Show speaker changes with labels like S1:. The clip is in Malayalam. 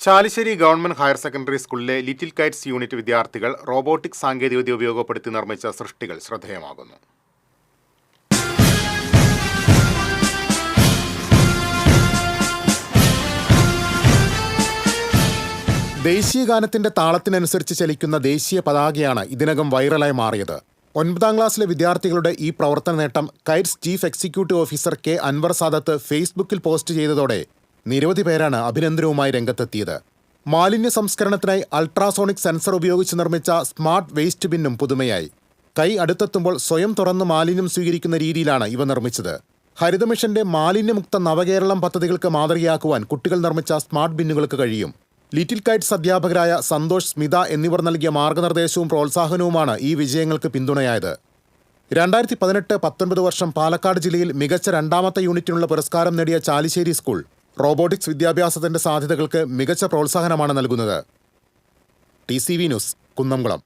S1: ചാലിശ്ശേരി ഗവൺമെന്റ് ഹയർ സെക്കൻഡറി സ്കൂളിലെ ലിറ്റിൽ കൈറ്റ്സ് യൂണിറ്റ് വിദ്യാർത്ഥികൾ റോബോട്ടിക് സാങ്കേതികവിദ്യ ഉപയോഗപ്പെടുത്തി നിർമ്മിച്ച സൃഷ്ടികൾ ശ്രദ്ധേയമാകുന്നു. ദേശീയ ഗാനത്തിന്റെ താളത്തിനനുസരിച്ച് ചലിക്കുന്ന ദേശീയ പതാകയാണ് ഇതിനകം വൈറലായി മാറിയത്. 9ാം ക്ലാസ്സിലെ വിദ്യാർത്ഥികളുടെ ഈ പ്രവർത്തന നേട്ടം KITE's chief executive officer K Anvar Sadath ഫേസ്ബുക്കിൽ പോസ്റ്റ് ചെയ്തതോടെ നിരവധി പേരാണ് അഭിനന്ദനവുമായി രംഗത്തെത്തിയത്. മാലിന്യ സംസ്കരണത്തിനായി അൾട്രാസോണിക് സെൻസർ ഉപയോഗിച്ച് നിർമ്മിച്ച സ്മാർട്ട് വേസ്റ്റ് ബിന്നും പുതുമയായി. കൈ അടുത്തെത്തുമ്പോൾ സ്വയം തുറന്ന് മാലിന്യം സ്വീകരിക്കുന്ന രീതിയിലാണ് ഇവ നിർമ്മിച്ചത്. ഹരിതമിഷന്റെ മാലിന്യമുക്ത നവകേരളം പദ്ധതികൾക്ക് മാതൃകയാക്കുവാൻ കുട്ടികൾ നിർമ്മിച്ച സ്മാർട്ട് ബിന്നുകൾക്ക് കഴിയും. ലിറ്റിൽ കൈറ്റ്സ് അധ്യാപകരായ സന്തോഷ്, സ്മിത എന്നിവർ നൽകിയ മാർഗനിർദ്ദേശവും പ്രോത്സാഹനവുമാണ് ഈ വിജയങ്ങൾക്ക് പിന്തുണയായത്. 2018-19 വർഷം പാലക്കാട് ജില്ലയിൽ മികച്ച 2ാമത്തെ യൂണിറ്റിനുള്ള പുരസ്കാരം നേടിയ ചാലിശ്ശേരി സ്കൂൾ റോബോട്ടിക്സ് വിദ്യാഭ്യാസത്തിന്റെ സാധ്യതകൾക്ക് മികച്ച പ്രോത്സാഹനമാണ് നൽകുന്നത്. TCV news, Kunnamkulam.